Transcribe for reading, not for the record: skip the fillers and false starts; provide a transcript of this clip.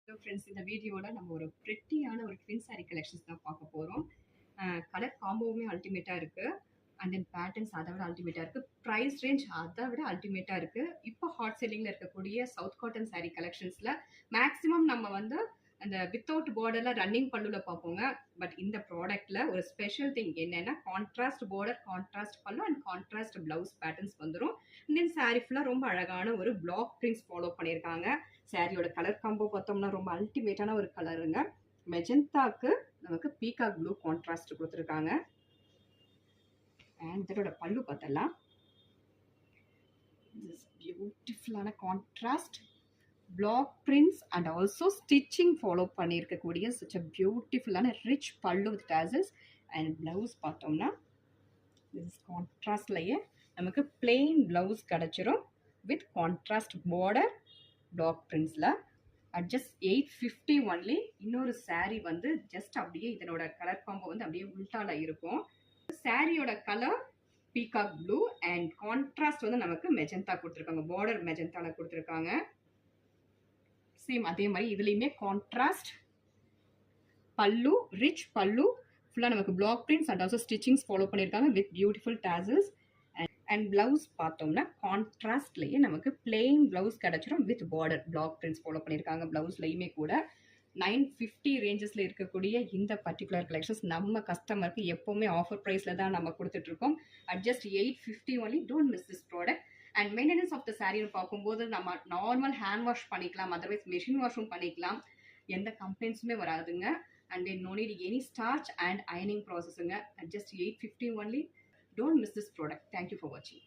Hello friends, இந்த வீடியோவில் நம்ம ஒரு ப்ரெட்டியான ஒரு ட்வின் சாரீ கலெக்ஷன்ஸ் தான் பார்க்க போகிறோம். கலர் காம்போவுமே அல்டிமேட்டாக இருக்குது. அண்ட் தென் பேட்டர்ன்ஸ் அதை விட அல்டிமேட்டாக இருக்குது. ப்ரைஸ் ரேஞ்ச் அதை விட அல்டிமேட்டாக இருக்குது. இப்போ ஹாட் செல்லிங்கில் இருக்கக்கூடிய சவுத் காட்டன் சாரீ கலெக்ஷன்ஸில் மேக்ஸிமம் நம்ம வந்து அந்த வித்தவுட் பார்டரில் ரன்னிங் பல்லுல பார்ப்போங்க. பட் இந்த ப்ராடக்ட்டில் ஒரு ஸ்பெஷல் திங் என்னென்னா கான்ட்ராஸ்ட் பார்டர், கான்ட்ராஸ்ட் பல்லு அண்ட் கான்ட்ராஸ்ட் ப்ளவுஸ் பேட்டர்ன்ஸ் வந்துடும். தென் சாரீ ஃபுல்லாக ரொம்ப அழகான ஒரு பிளாக் பிரிண்ட்ஸ் ஃபாலோ பண்ணியிருக்காங்க. சாரியோட கலர் காம்போ பார்த்தோம்னா ரொம்ப அல்டிமேட்டான ஒரு கலருங்க. மெஜந்தாக்கு நமக்கு பீகாக் ப்ளூ கான்ட்ராஸ்ட் கொடுத்துருக்காங்க. அண்ட் இதோட பல்லு பார்த்தலாம் பியூட்டிஃபுல்லான contrast black prints and also stitching follow பண்ணியிருக்கக்கூடிய such a பியூட்டிஃபுல்லான rich pallu with tassels. And blouse பார்த்தோம்னா கான்ட்ராஸ்ட்லேயே நமக்கு பிளெயின் ப்ளவுஸ் கிடச்சிரும் வித் கான்ட்ராஸ்ட் பார்டர் பிளாக் பிரிண்ட்ஸில். At just 850 only. இன்னொரு சாரீ வந்து ஜஸ்ட் அப்படியே இதனோட கலர் காம்போ வந்து அப்படியே உல்டால இருக்கும். சாரியோட colour peacock blue and contrast வந்து நமக்கு மெஜந்தா கொடுத்துருக்காங்க. பார்டர் மெஜந்தால கொடுத்துருக்காங்க. சேம் அதே மாதிரி இதுலேயுமே கான்ட்ராஸ்ட் பல்லு, ரிச் பல்லு, ஃபுல்லாக நமக்கு black prints and also stitchings follow பண்ணியிருக்காங்க with beautiful tassels. And blouse பார்த்தோம்னா கான்ட்ராஸ்ட்லேயே நமக்கு பிளெயின் ப்ளவுஸ் கிடச்சிரும் with border black prints follow பண்ணியிருக்காங்க. ப்ளவுஸ்லையுமே கூட 950 ரேஞ்சஸில் இருக்கக்கூடிய இந்த பர்டிகுலர் கலெக்ஷன்ஸ் நம்ம கஸ்டமருக்கு எப்போவுமே ஆஃபர் ப்ரைஸில் தான் நம்ம கொடுத்துட்ருக்கோம். At just 850 only. Don't miss this product. And maintenance of the சாரீன்னு பார்க்கும்போது நம்ம நார்மல் ஹேண்ட் வாஷ் பண்ணிக்கலாம், அதர்வைஸ் மெஷின் வாஷும் பண்ணிக்கலாம். எந்த கம்ப்ளைண்ட்ஸுமே வராதுங்க. And then no need any starch and அயனிங் ப்ராசஸுங்க. At just 850 only. Don't miss this product. Thank you for watching.